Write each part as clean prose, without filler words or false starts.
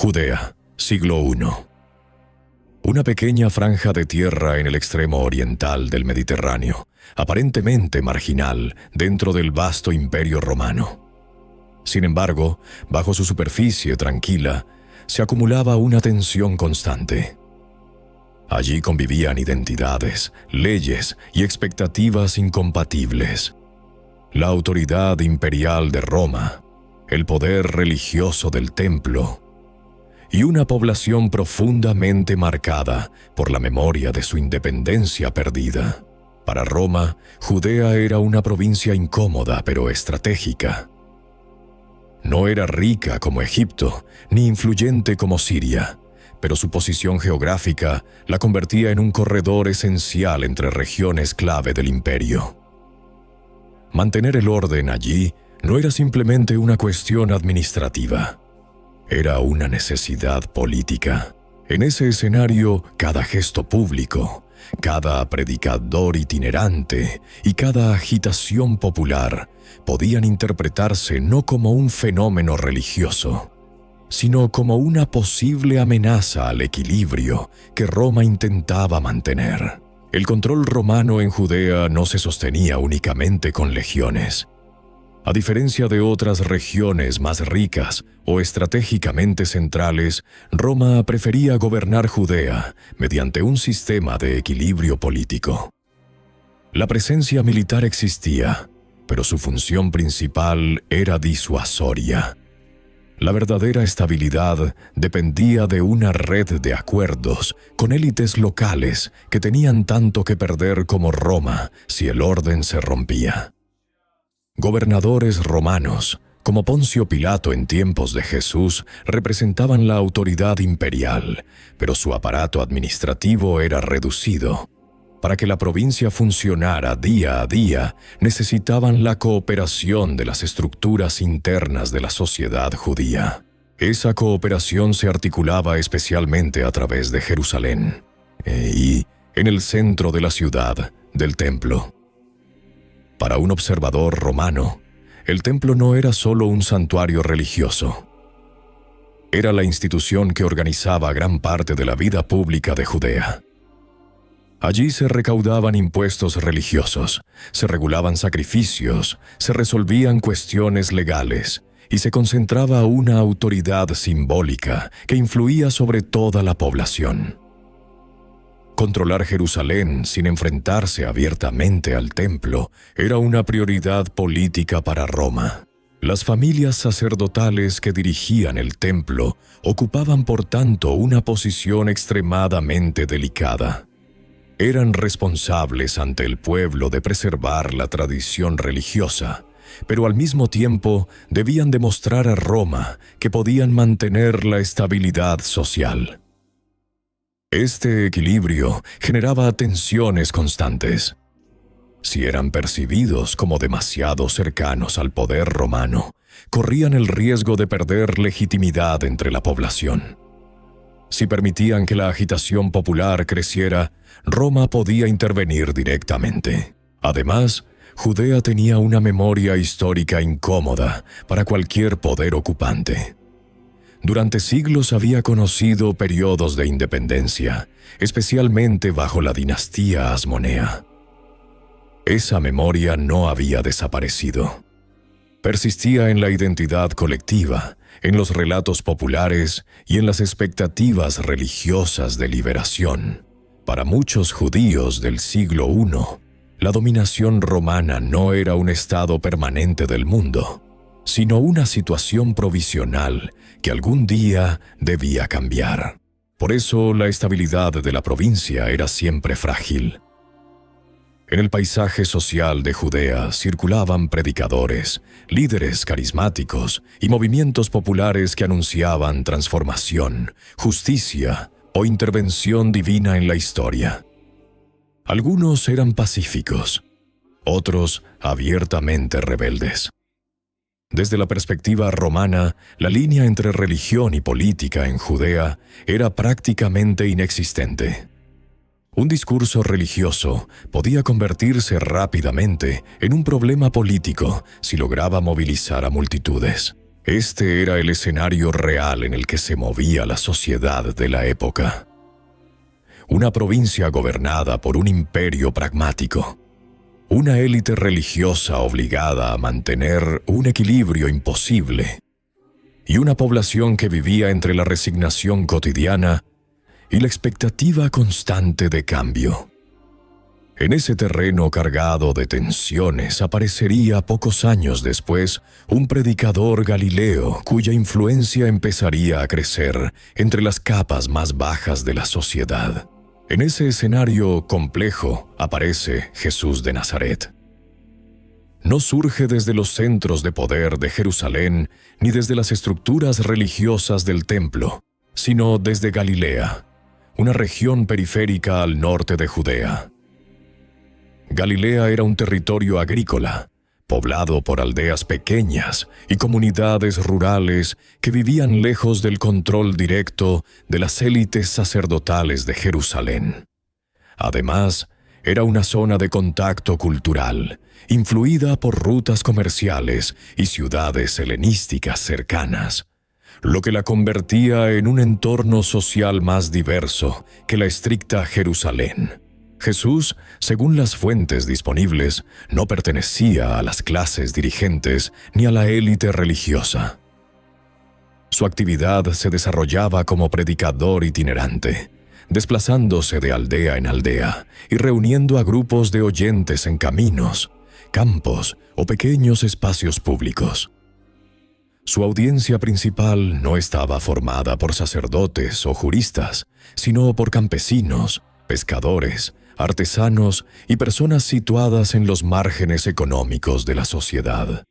Judea, siglo I. Una pequeña franja de tierra en el extremo oriental del Mediterráneo, aparentemente marginal dentro del vasto imperio romano. Sin embargo, bajo su superficie tranquila, se acumulaba una tensión constante. Allí convivían identidades, leyes y expectativas incompatibles. La autoridad imperial de Roma, el poder religioso del templo, y una población profundamente marcada por la memoria de su independencia perdida. Para Roma, Judea era una provincia incómoda pero estratégica. No era rica como Egipto, ni influyente como Siria, pero su posición geográfica la convertía en un corredor esencial entre regiones clave del imperio. Mantener el orden allí no era simplemente una cuestión administrativa. Era una necesidad política. En ese escenario, cada gesto público, cada predicador itinerante y cada agitación popular podían interpretarse no como un fenómeno religioso, sino como una posible amenaza al equilibrio que Roma intentaba mantener. El control romano en Judea no se sostenía únicamente con legiones. A diferencia de otras regiones más ricas o estratégicamente centrales, Roma prefería gobernar Judea mediante un sistema de equilibrio político. La presencia militar existía, pero su función principal era disuasoria. La verdadera estabilidad dependía de una red de acuerdos con élites locales que tenían tanto que perder como Roma si el orden se rompía. Gobernadores romanos, como Poncio Pilato en tiempos de Jesús, representaban la autoridad imperial, pero su aparato administrativo era reducido. Para que la provincia funcionara día a día, necesitaban la cooperación de las estructuras internas de la sociedad judía. Esa cooperación se articulaba especialmente a través de Jerusalén y en el centro de la ciudad, del templo. Para un observador romano, el templo no era solo un santuario religioso. Era la institución que organizaba gran parte de la vida pública de Judea. Allí se recaudaban impuestos religiosos, se regulaban sacrificios, se resolvían cuestiones legales y se concentraba una autoridad simbólica que influía sobre toda la población. Controlar Jerusalén sin enfrentarse abiertamente al templo era una prioridad política para Roma. Las familias sacerdotales que dirigían el templo ocupaban por tanto una posición extremadamente delicada. Eran responsables ante el pueblo de preservar la tradición religiosa, pero al mismo tiempo debían demostrar a Roma que podían mantener la estabilidad social. Este equilibrio generaba tensiones constantes. Si eran percibidos como demasiado cercanos al poder romano, corrían el riesgo de perder legitimidad entre la población. Si permitían que la agitación popular creciera, Roma podía intervenir directamente. Además, Judea tenía una memoria histórica incómoda para cualquier poder ocupante. Durante siglos había conocido periodos de independencia, especialmente bajo la dinastía Asmonea. Esa memoria no había desaparecido. Persistía en la identidad colectiva, en los relatos populares y en las expectativas religiosas de liberación. Para muchos judíos del siglo I, la dominación romana no era un estado permanente del mundo, sino una situación provisional que algún día debía cambiar. Por eso la estabilidad de la provincia era siempre frágil. En el paisaje social de Judea circulaban predicadores, líderes carismáticos y movimientos populares que anunciaban transformación, justicia o intervención divina en la historia. Algunos eran pacíficos, otros abiertamente rebeldes. Desde la perspectiva romana, la línea entre religión y política en Judea era prácticamente inexistente. Un discurso religioso podía convertirse rápidamente en un problema político si lograba movilizar a multitudes. Este era el escenario real en el que se movía la sociedad de la época. Una provincia gobernada por un imperio pragmático, una élite religiosa obligada a mantener un equilibrio imposible, y una población que vivía entre la resignación cotidiana y la expectativa constante de cambio. En ese terreno cargado de tensiones aparecería pocos años después un predicador galileo cuya influencia empezaría a crecer entre las capas más bajas de la sociedad. En ese escenario complejo aparece Jesús de Nazaret. No surge desde los centros de poder de Jerusalén ni desde las estructuras religiosas del templo, sino desde Galilea, una región periférica al norte de Judea. Galilea era un territorio agrícola, poblado por aldeas pequeñas y comunidades rurales que vivían lejos del control directo de las élites sacerdotales de Jerusalén. Además, era una zona de contacto cultural, influida por rutas comerciales y ciudades helenísticas cercanas, lo que la convertía en un entorno social más diverso que la estricta Jerusalén. Jesús, según las fuentes disponibles, no pertenecía a las clases dirigentes ni a la élite religiosa. Su actividad se desarrollaba como predicador itinerante, desplazándose de aldea en aldea y reuniendo a grupos de oyentes en caminos, campos o pequeños espacios públicos. Su audiencia principal no estaba formada por sacerdotes o juristas, sino por campesinos, pescadores, artesanos y personas situadas en los márgenes económicos de la sociedad.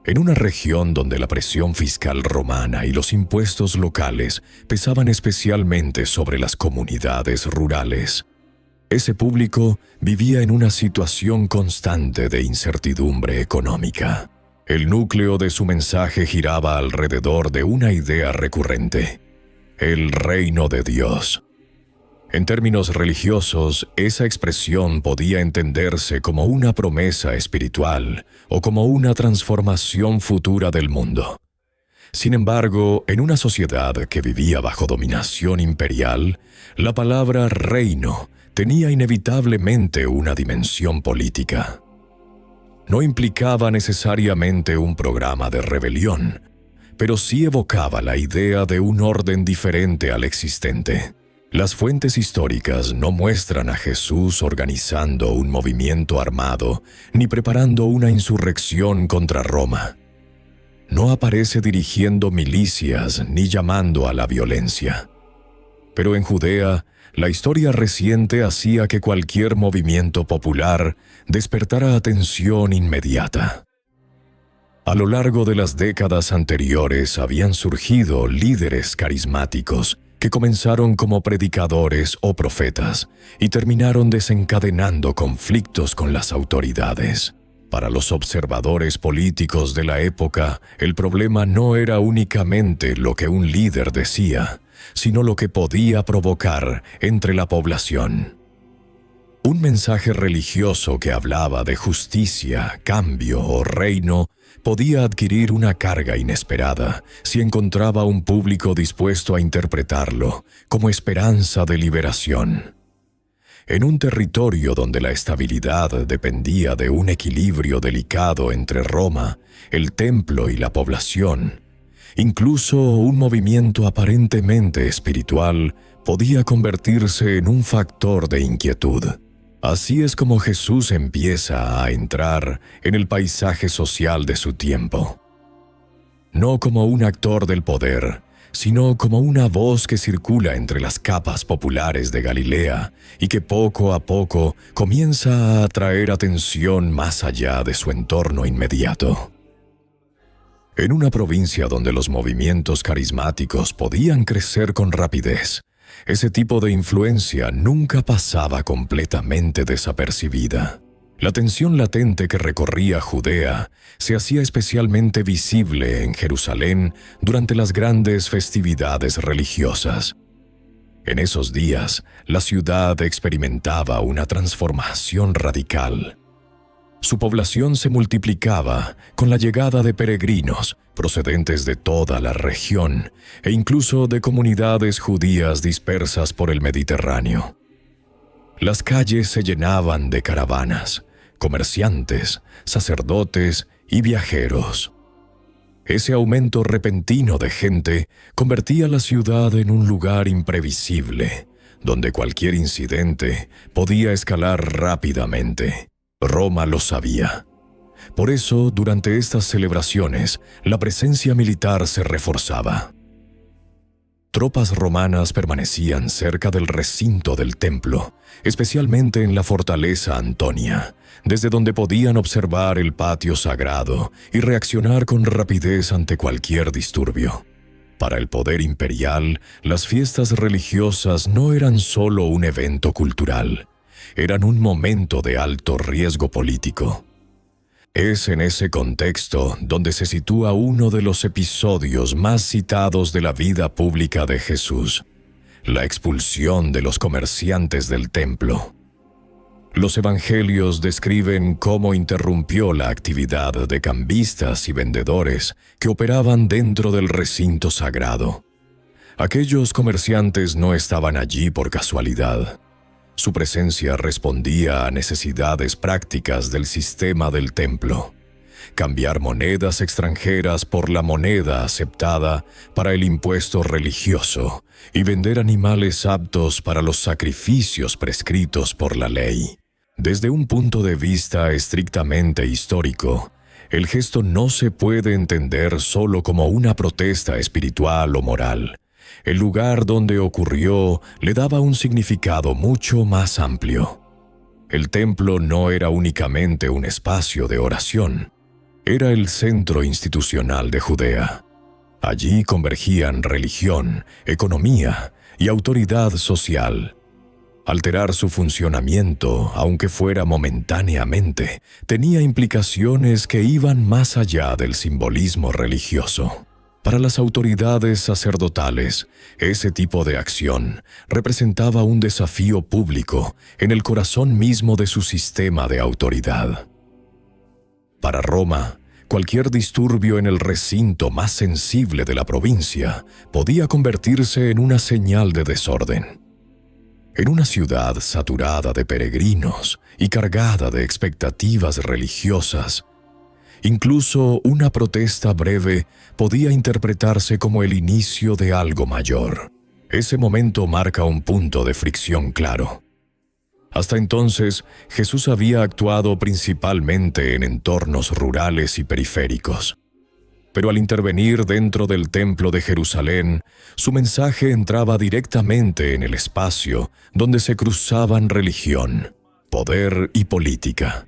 En una región donde la presión fiscal romana y los impuestos locales pesaban especialmente sobre las comunidades rurales, ese público vivía en una situación constante de incertidumbre económica. El núcleo de su mensaje giraba alrededor de una idea recurrente: el reino de Dios. En términos religiosos, esa expresión podía entenderse como una promesa espiritual o como una transformación futura del mundo. Sin embargo, en una sociedad que vivía bajo dominación imperial, la palabra reino tenía inevitablemente una dimensión política. No implicaba necesariamente un programa de rebelión, pero sí evocaba la idea de un orden diferente al existente. Las fuentes históricas no muestran a Jesús organizando un movimiento armado ni preparando una insurrección contra Roma. No aparece dirigiendo milicias ni llamando a la violencia. Pero en Judea, la historia reciente hacía que cualquier movimiento popular despertara atención inmediata. A lo largo de las décadas anteriores habían surgido líderes carismáticos que comenzaron como predicadores o profetas y terminaron desencadenando conflictos con las autoridades. Para los observadores políticos de la época, el problema no era únicamente lo que un líder decía, sino lo que podía provocar entre la población. Un mensaje religioso que hablaba de justicia, cambio o reino podía adquirir una carga inesperada si encontraba un público dispuesto a interpretarlo como esperanza de liberación. En un territorio donde la estabilidad dependía de un equilibrio delicado entre Roma, el templo y la población, incluso un movimiento aparentemente espiritual podía convertirse en un factor de inquietud. Así es como Jesús empieza a entrar en el paisaje social de su tiempo. No como un actor del poder, sino como una voz que circula entre las capas populares de Galilea y que poco a poco comienza a atraer atención más allá de su entorno inmediato. En una provincia donde los movimientos carismáticos podían crecer con rapidez, ese tipo de influencia nunca pasaba completamente desapercibida. La tensión latente que recorría Judea se hacía especialmente visible en Jerusalén durante las grandes festividades religiosas. En esos días, la ciudad experimentaba una transformación radical. Su población se multiplicaba con la llegada de peregrinos procedentes de toda la región e incluso de comunidades judías dispersas por el Mediterráneo. Las calles se llenaban de caravanas, comerciantes, sacerdotes y viajeros. Ese aumento repentino de gente convertía la ciudad en un lugar imprevisible, donde cualquier incidente podía escalar rápidamente. Roma lo sabía. Por eso, durante estas celebraciones, la presencia militar se reforzaba. Tropas romanas permanecían cerca del recinto del templo, especialmente en la fortaleza Antonia, desde donde podían observar el patio sagrado y reaccionar con rapidez ante cualquier disturbio. Para el poder imperial, las fiestas religiosas no eran solo un evento cultural, eran un momento de alto riesgo político. Es en ese contexto donde se sitúa uno de los episodios más citados de la vida pública de Jesús, la expulsión de los comerciantes del templo. Los evangelios describen cómo interrumpió la actividad de cambistas y vendedores que operaban dentro del recinto sagrado. Aquellos comerciantes no estaban allí por casualidad. Su presencia respondía a necesidades prácticas del sistema del templo. Cambiar monedas extranjeras por la moneda aceptada para el impuesto religioso y vender animales aptos para los sacrificios prescritos por la ley. Desde un punto de vista estrictamente histórico, el gesto no se puede entender solo como una protesta espiritual o moral. El lugar donde ocurrió le daba un significado mucho más amplio. El templo no era únicamente un espacio de oración, era el centro institucional de Judea. Allí convergían religión, economía y autoridad social. Alterar su funcionamiento, aunque fuera momentáneamente, tenía implicaciones que iban más allá del simbolismo religioso. Para las autoridades sacerdotales, ese tipo de acción representaba un desafío público en el corazón mismo de su sistema de autoridad. Para Roma, cualquier disturbio en el recinto más sensible de la provincia podía convertirse en una señal de desorden. En una ciudad saturada de peregrinos y cargada de expectativas religiosas, incluso una protesta breve podía interpretarse como el inicio de algo mayor. Ese momento marca un punto de fricción claro. Hasta entonces, Jesús había actuado principalmente en entornos rurales y periféricos. Pero al intervenir dentro del Templo de Jerusalén, su mensaje entraba directamente en el espacio donde se cruzaban religión, poder y política.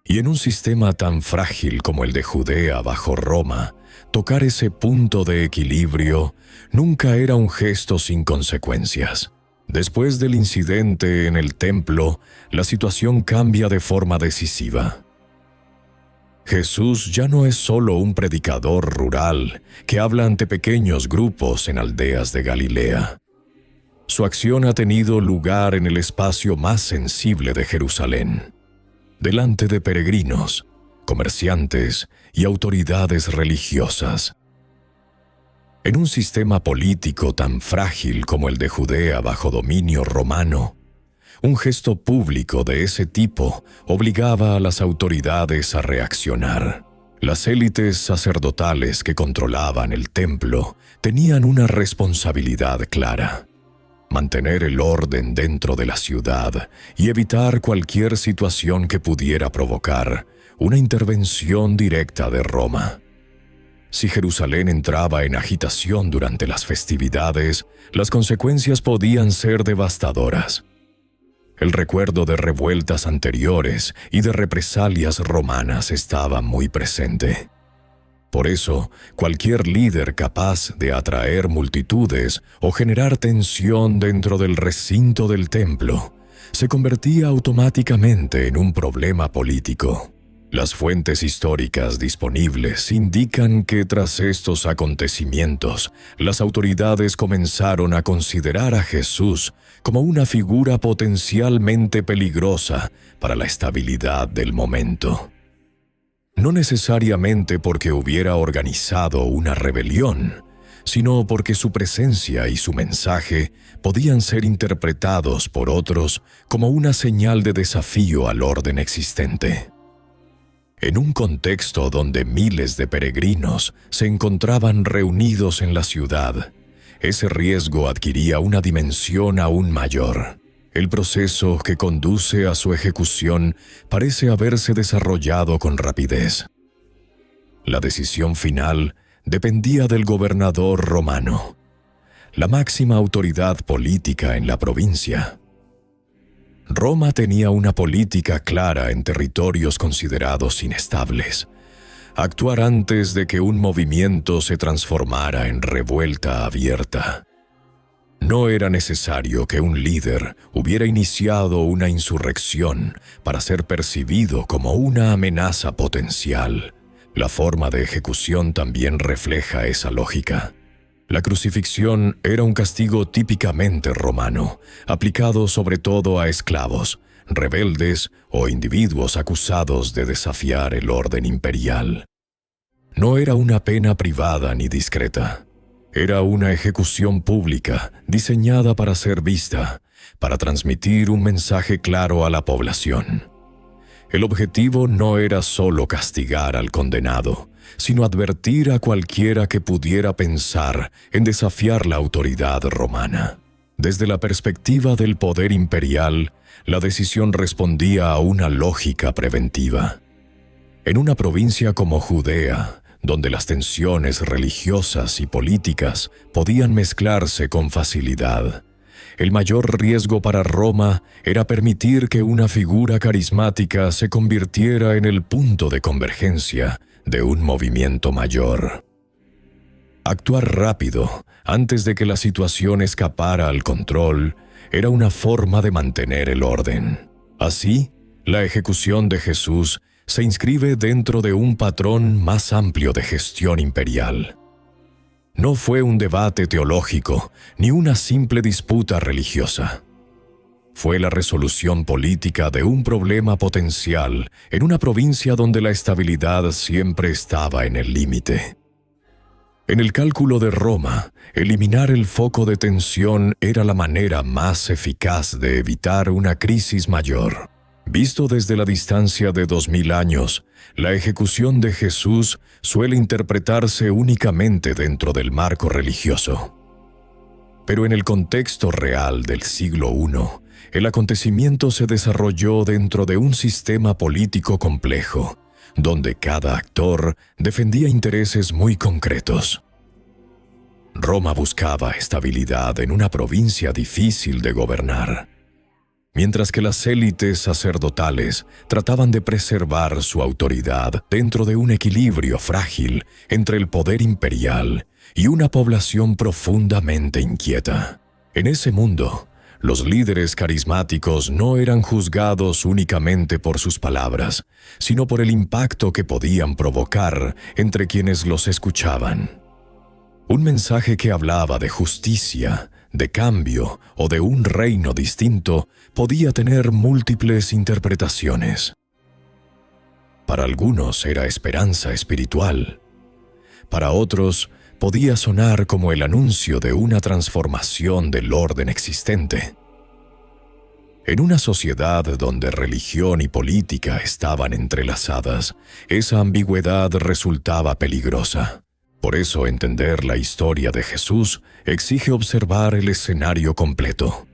Y en un sistema tan frágil como el de Judea bajo Roma, tocar ese punto de equilibrio nunca era un gesto sin consecuencias. Después del incidente en el templo, la situación cambia de forma decisiva. Jesús ya no es solo un predicador rural que habla ante pequeños grupos en aldeas de Galilea. Su acción ha tenido lugar en el espacio más sensible de Jerusalén, delante de peregrinos, comerciantes y autoridades religiosas. En un sistema político tan frágil como el de Judea bajo dominio romano, un gesto público de ese tipo obligaba a las autoridades a reaccionar. Las élites sacerdotales que controlaban el templo tenían una responsabilidad clara: mantener el orden dentro de la ciudad y evitar cualquier situación que pudiera provocar una intervención directa de Roma. Si Jerusalén entraba en agitación durante las festividades, las consecuencias podían ser devastadoras. El recuerdo de revueltas anteriores y de represalias romanas estaba muy presente. Por eso, cualquier líder capaz de atraer multitudes o generar tensión dentro del recinto del templo se convertía automáticamente en un problema político. Las fuentes históricas disponibles indican que tras estos acontecimientos, las autoridades comenzaron a considerar a Jesús como una figura potencialmente peligrosa para la estabilidad del momento. No necesariamente porque hubiera organizado una rebelión, sino porque su presencia y su mensaje podían ser interpretados por otros como una señal de desafío al orden existente. En un contexto donde miles de peregrinos se encontraban reunidos en la ciudad, ese riesgo adquiría una dimensión aún mayor. El proceso que conduce a su ejecución parece haberse desarrollado con rapidez. La decisión final dependía del gobernador romano, la máxima autoridad política en la provincia. Roma tenía una política clara en territorios considerados inestables: actuar antes de que un movimiento se transformara en revuelta abierta. No era necesario que un líder hubiera iniciado una insurrección para ser percibido como una amenaza potencial. La forma de ejecución también refleja esa lógica. La crucifixión era un castigo típicamente romano, aplicado sobre todo a esclavos, rebeldes o individuos acusados de desafiar el orden imperial. No era una pena privada ni discreta. Era una ejecución pública, diseñada para ser vista, para transmitir un mensaje claro a la población. El objetivo no era solo castigar al condenado, sino advertir a cualquiera que pudiera pensar en desafiar la autoridad romana. Desde la perspectiva del poder imperial, la decisión respondía a una lógica preventiva. En una provincia como Judea, donde las tensiones religiosas y políticas podían mezclarse con facilidad, el mayor riesgo para Roma era permitir que una figura carismática se convirtiera en el punto de convergencia de un movimiento mayor. Actuar rápido, antes de que la situación escapara al control, era una forma de mantener el orden. Así, la ejecución de Jesús se inscribe dentro de un patrón más amplio de gestión imperial. No fue un debate teológico ni una simple disputa religiosa. Fue la resolución política de un problema potencial en una provincia donde la estabilidad siempre estaba en el límite. En el cálculo de Roma, eliminar el foco de tensión era la manera más eficaz de evitar una crisis mayor. Visto desde la distancia de 2000 años, la ejecución de Jesús suele interpretarse únicamente dentro del marco religioso. Pero en el contexto real del siglo I, el acontecimiento se desarrolló dentro de un sistema político complejo, donde cada actor defendía intereses muy concretos. Roma buscaba estabilidad en una provincia difícil de gobernar, mientras que las élites sacerdotales trataban de preservar su autoridad dentro de un equilibrio frágil entre el poder imperial y una población profundamente inquieta. En ese mundo, los líderes carismáticos no eran juzgados únicamente por sus palabras, sino por el impacto que podían provocar entre quienes los escuchaban. Un mensaje que hablaba de justicia, de cambio o de un reino distinto podía tener múltiples interpretaciones. Para algunos era esperanza espiritual. Para otros, podía sonar como el anuncio de una transformación del orden existente. En una sociedad donde religión y política estaban entrelazadas, esa ambigüedad resultaba peligrosa. Por eso, entender la historia de Jesús exige observar el escenario completo.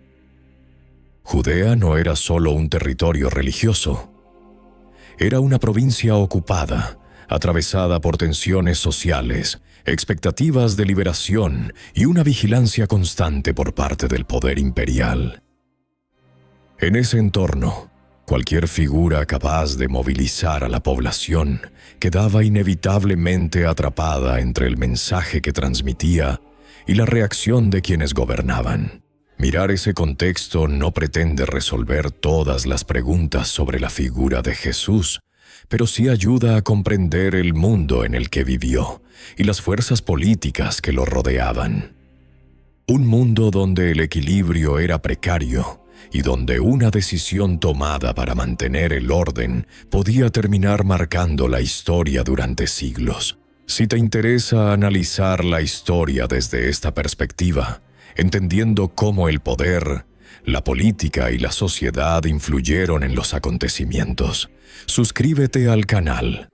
Judea no era solo un territorio religioso. Era una provincia ocupada, atravesada por tensiones sociales, expectativas de liberación y una vigilancia constante por parte del poder imperial. En ese entorno, cualquier figura capaz de movilizar a la población quedaba inevitablemente atrapada entre el mensaje que transmitía y la reacción de quienes gobernaban. Mirar ese contexto no pretende resolver todas las preguntas sobre la figura de Jesús, pero sí ayuda a comprender el mundo en el que vivió y las fuerzas políticas que lo rodeaban. Un mundo donde el equilibrio era precario y donde una decisión tomada para mantener el orden podía terminar marcando la historia durante siglos. Si te interesa analizar la historia desde esta perspectiva, entendiendo cómo el poder, la política y la sociedad influyeron en los acontecimientos, suscríbete al canal.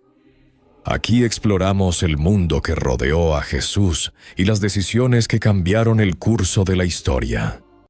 Aquí exploramos el mundo que rodeó a Jesús y las decisiones que cambiaron el curso de la historia.